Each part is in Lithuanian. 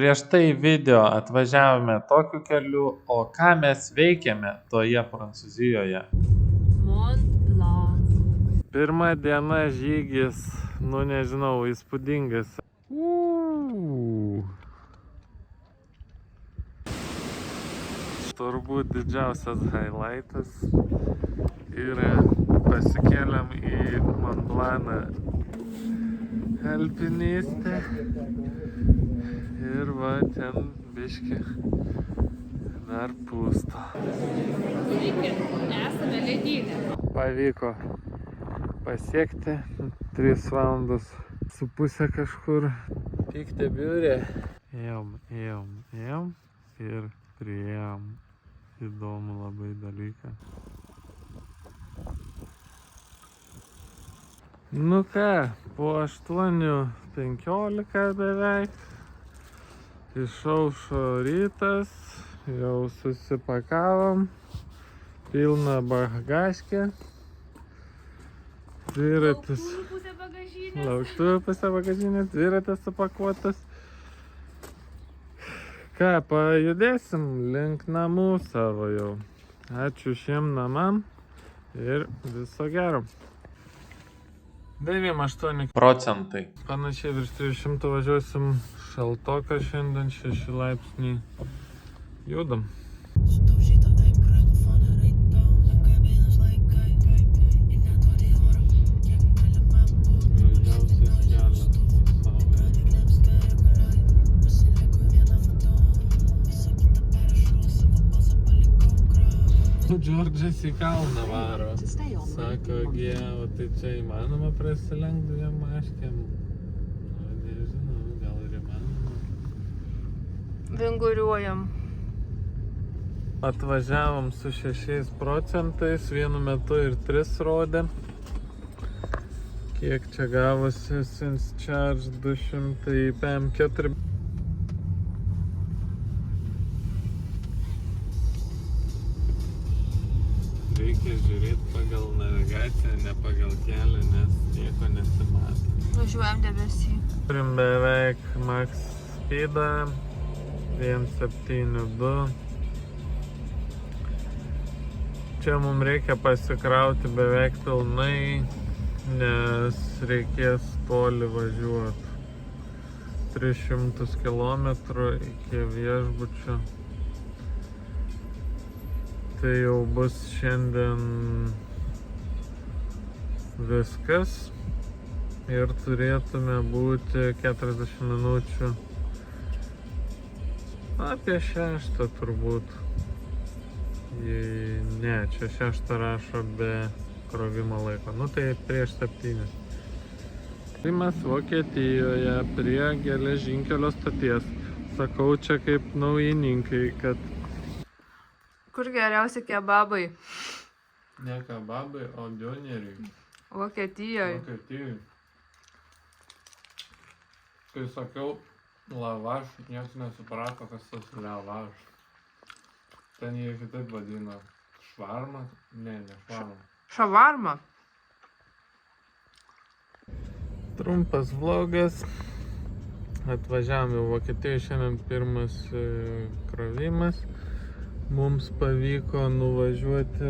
Prieš tai video atvažiavome tokiu keliu, o ką mes veikėme toje Prancūzijoje. Mont Blanc. Pirma diena žygis, nu nežinau, įspūdingas. Turbūt didžiausias highlightas yra pasikėlėm į Mont Blancą alpinistę ir va ten biški dar pūsto. Sveiki, esame ledyne. Pavyko pasiekti 3 valandas su pusė kažkur. Pikti biurė. Ėjom ir priėjom įdomų labai dalyką. Nu ką, po 8:15 beveik išaušo rytas, jau susipakavom, pilna bagažkė, dviratis, lauktuvų pusė bagažinės, dviratis supakuotas. Ką, pajudėsim link namų savo jau. Ačiū šiem namam ir viso gero. 98%. Panašiai virš 300 važiuosim, šaltoka šiandien, 6 laipsniai. Judam. Džordžas į kalną varo. Sako, o tai čia įmanoma prasilenkti 2 maškėm? Nu, nežinau, gal ir įmanoma. Vinguriuojam. Atvažiavom su 6%, vienu metu ir 3 rodė. Kiek čia gavosi since charge 200 PM4. Reikia žiūrėti pagal navigaciją, ne pagal kelią, nes nieko nesimato. Važiuojam debesį. Turim beveik max speedą 1.72. Čia mums reikia pasikrauti beveik pilnai, nes reikės toli važiuoti. 300 km iki viešbučio. Tai jau bus šiandien viskas ir turėtume būti 40 minučių apie 6 turbūt. Ne, čia 6 rašo be krovimo laiko. Nu tai prieš 7. Tai mes Vokietijoje prie geležinkelio stoties. Sakau čia kaip naujininkai, kad Kur geriausi kebabai? ne kebabai, o dionieriai. Vokietijoje. Vokietijai. Kai sakiau lavaš, niekas nesuprato, kas tas lavaš. Ten jie kitaip vadina. Švarma? Ne švarma. Šavarma. Trumpas vlogas. Atvažiavom į Vokietiją, šiandien pirmas krovimas. Mums pavyko nuvažiuoti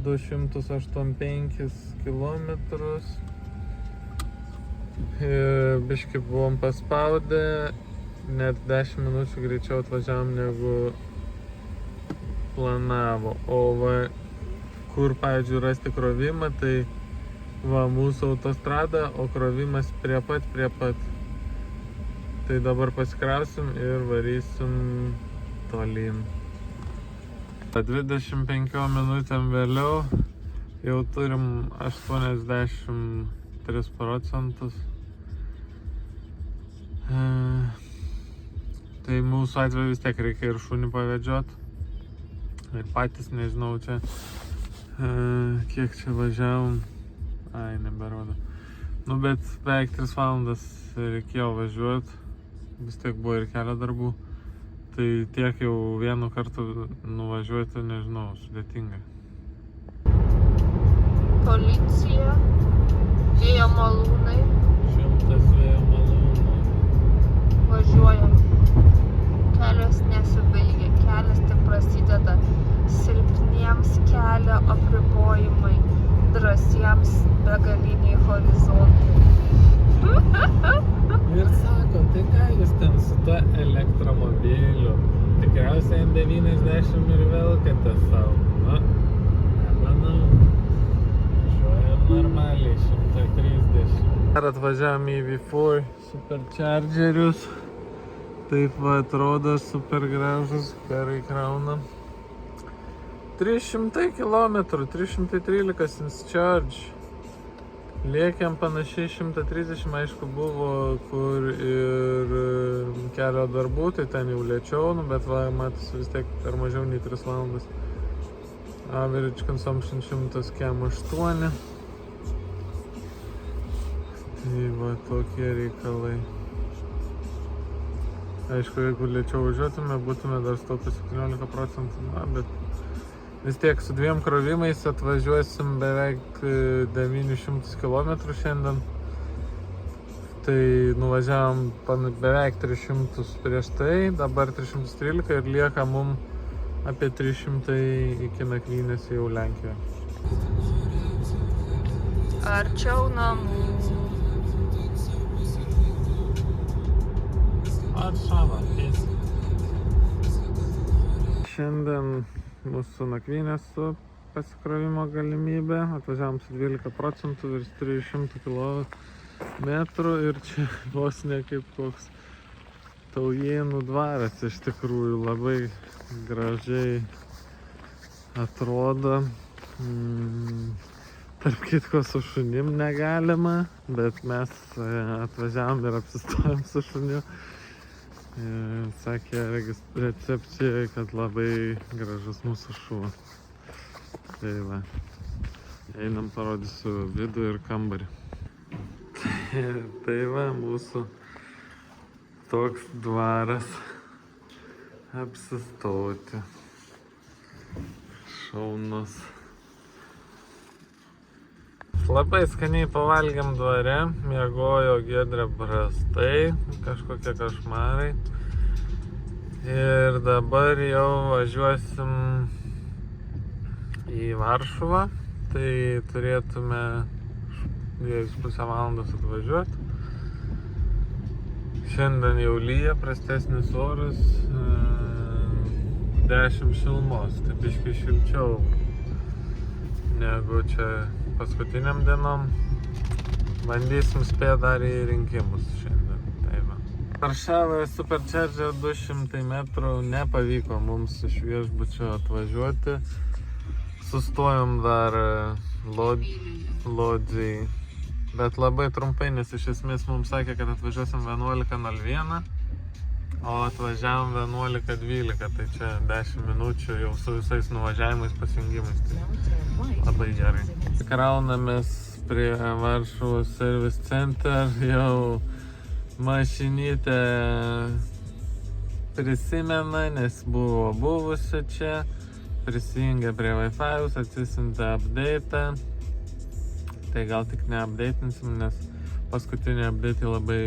285 kilometrus. Biškį buvom paspaudę, net 10 minučių greičiau atvažiavom negu planavo. O va, kur, pavyzdžiui, rasti krovimą, tai va, mūsų autostrada, o krovimas prie pat. Tai dabar pasikrausim ir varysim tolyn. 25 minutėm vėliau jau turim 83%. Tai mūsų atveju vis tiek reikia ir šunį pavedžiot. Ir patys nežinau čia kiek čia važiavom. Ai, neberodo. Nu, bet beveik 3 valandas reikėjo važiuoti. Vis tiek buvo ir kelio darbų. Tai tiek jau vienu kartu nuvažiuoti, nežinau, sudėtingai. Policija, vėjo malūnai. 100 vėjo malūnų. Važiuojam. Kelias nesibaigia, kelias tik prasideda. Silpniems kelio apribojimai, drąsiems begaliniai horizontai. Ir sako, tai ką jūs ten su tuo elektromobiliu? Tikriausiai N90 ir velkate savo. Na, nemanau. Važiuojam normaliai, 130. Dar atvažiavam į V4 superchargerius. Taip va atrodo, super gražus, gerai krauna. 300 km, 313 InScharge. Lėkiam panašiai 130, aišku, buvo kur ir kelio darbų, tai ten jau lėčiau, bet va, matosi vis tiek per mažiau nei 3 valandas. Average consumption 100 km 8. Tai va, tokie reikalai. Aišku, jeigu lėčiau važiuotume, būtume dar staupę 17%, na, bet vis tiek su 2 krovimais atvažiuosim beveik 900 km šiandien. Tai nuvažiavom beveik 300 prieš tai, dabar 313 ir lieka mum apie 300 iki nakvynės jau Lenkijoje. Arčiau namų. Varšava, tiesiai. Šiandien mūsų nakvynės su pasikrovimo galimybė. Atvažiavom su 12% virš 300 km ir čia vos ne kaip koks Taujėnų dvaras. Iš tikrųjų labai gražiai atrodo. Tarp kitko su šunim negalima, bet mes atvažiavom ir apsistojom su šuniu. Sakė recepcijai, kad labai gražus mūsų šuo. Tai va, einam parodysiu vidų ir kambarį. Tai va, mūsų toks dvaras apsistoti. Šaunus. Labai skaniai pavalgėm dvare, miegojo Giedrė prastai, kažkokie košmarai. Ir dabar jau važiuosim į Varšuvą, tai turėtume 2,5 valandos atvažiuoti. Šiandien jau lyja, prastesnis oras, 10 šilumos, tai biškai šilčiau negu čia paskutiniam dienom. Bandysim spėti dar į rinkimus šiandien. Tai va. Varšavoje supercharger 200 metrų nepavyko mums iš viešbučio atvažiuoti. Sustojom dar Lodziai, bet labai trumpai, nes iš esmės mums sakė, kad atvažiuosim 11:01, o atvažiavom 11:12, tai čia 10 minučių jau su visais nuvažiavimais, pasijungimais. Tai labai gerai. Kraunamės prie Varšuvos Service Center, jau mašinytė prisimena, nes buvo buvusi čia, prisijungė prie Wi-Fi'aus, atsisiuntė update'ą. Tai gal tik neupdatinsim, nes paskutiniai update'ai labai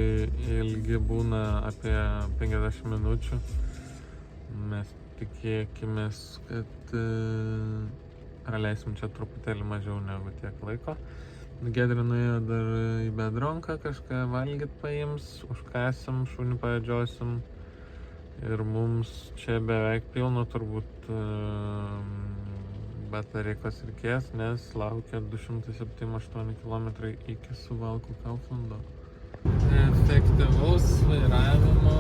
ilgi būna, apie 50 minučių. Mes tikėkimės, kad praleisim čia truputėlį mažiau negu tiek laiko. Giedrė nuėjo dar į Bedronką, kažką valgyt paims, užkąsim, šunį pavedžiosim. Ir mums čia beveik pilno turbūt batareikos reikės, nes laukia 278 km iki Suvalkų Kauflando. Efektyvaus vairavimo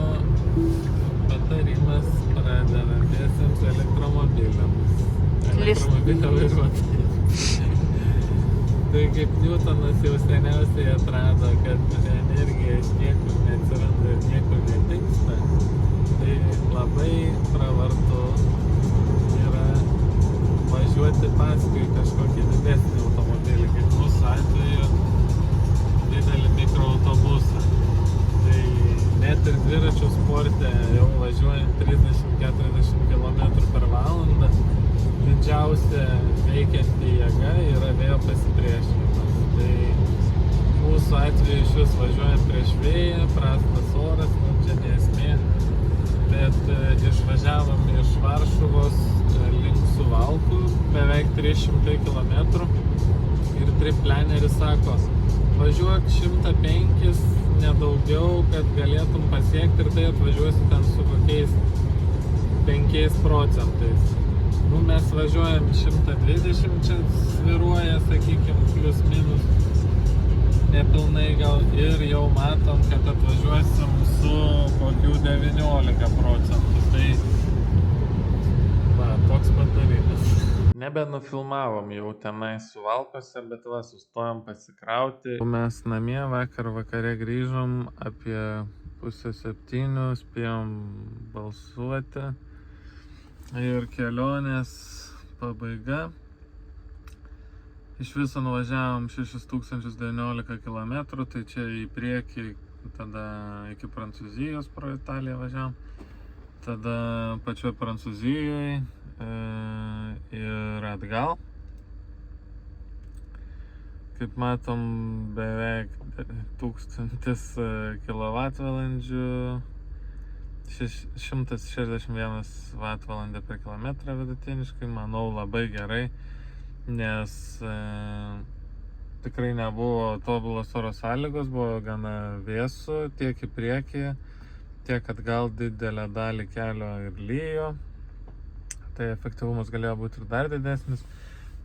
patarimas pradedantiesiems elektromobiliams. Elektromobilio vairuotojams. Tai kaip Newtonas jau seniausiai atrado, kad energija iš niekur neatsiranda ir niekur nedingsta, tai labai pravartu yra važiuoti paskui kažkokį didesnį automobilį, kaip mūsų atveju didelį mikroautobusą. Tai net ir dviračių sporte jau važiuojant 30-40 km per valandą, didžiausia veikianti jėga yra vėjo pasipriešinimas. Tai mūsų atveju iš vis važiuojam prieš vėją, prastas oras, čia pagrindinė esmė. Bet išvažiavom iš Varšuvos link Suvalkų, beveik 300 km. Ir trip planeris sako, važiuok 105, nedaugiau, kad galėtum pasiekti ir tai atvažiuosi ten su kokiais 5%. Nu, mes važiuojam 120, čia sviruoja, sakykim, plius minus, nepilnai gal, ir jau matom, kad atvažiuosim su kokių 19%. Tai, va, toks patarimas. Nebenufilmavom jau tenai Suvalkose, bet va, sustojom pasikrauti. Mes namie vakare grįžom apie 6:30, spėjom balsuoti. Ir kelionės pabaiga. Iš viso nuvažiavom 6019 km, tai čia į priekį, tada iki Prancūzijos pro Italiją važiavom. Tada pačioj Prancūzijoje ir atgal. Kaip matom, beveik 1000 kWh. 161 Wh per kilometrą vidutiniškai, manau labai gerai, nes tikrai nebuvo tobulos oro sąlygos, buvo gana vėsu tiek į priekį, tiek atgal didelę dalį kelio ir lyjo, tai efektyvumas galėjo būti ir dar didesnis.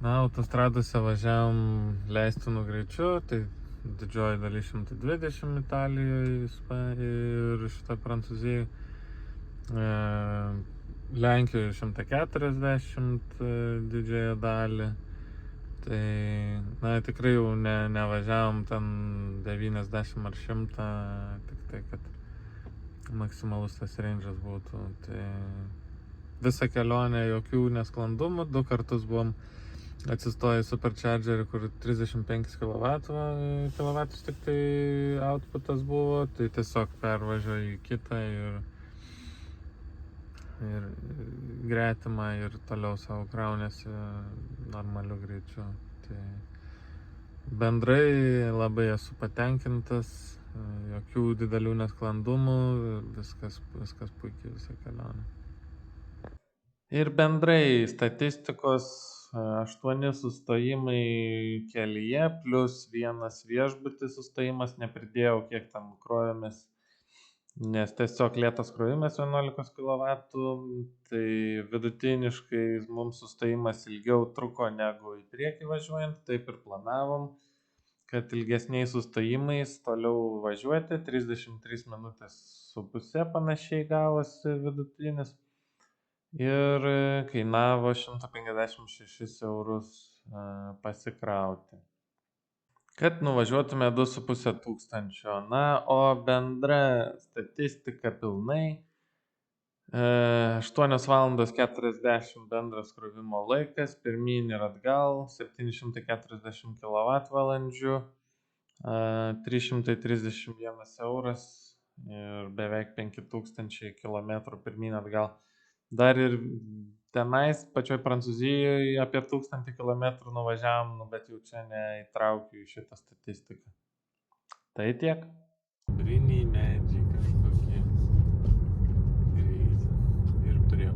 Na, autostradose važiavom leistinų greičiu, tai didžioji dalis 120 Italijoje ir šitą Prancūzijoje. Lenkijoje 140 didžiąją dalį. Tai, na, tikrai jau nevažiavom ten 90 ar 100, tik tai, kad maksimalus tas range'as būtų. Tai visą kelionę jokių nesklandumų, 2 kartus buvom atsistoję į Superchargerį, kur 35 kW tik tai outputas buvo, tai tiesiog pervažiuoju į kitą ir gretimą ir toliau savo kraunėsi normaliu greičiu. Tai bendrai labai esu patenkintas, jokių didelių nesklandumų, viskas puikiai visą kelionę. Ir bendrai statistikos 8 sustojimai kelyje, plus 1 viešbutis sustojimas, nepridėjau kiek tam krovėmės, nes tiesiog lėtas krovimas 11 kW, tai vidutiniškai mums sustojimas ilgiau truko negu į priekį važiuojant, taip ir planavom, kad ilgesniais sustojimais toliau važiuoti, 33 minutės su pusė panašiai gavosi vidutinis. Ir kainavo 156 eurus pasikrauti. Kad nuvažiuotume 2,5 tūkstančio. Na, o bendra statistika pilnai 8 valandos 40 bendras krovimo laikas, pirmyn ir atgal, 740 kWh, 331 euras ir beveik 5000 km pirmyn atgal. Dar ir tenais, pačioj Prancūzijoje apie 1000 km nuvažiavom, bet jau čia neįtraukiu į šitą statistiką. Tai tiek. Briniai medžiai kažkokie. Ir prie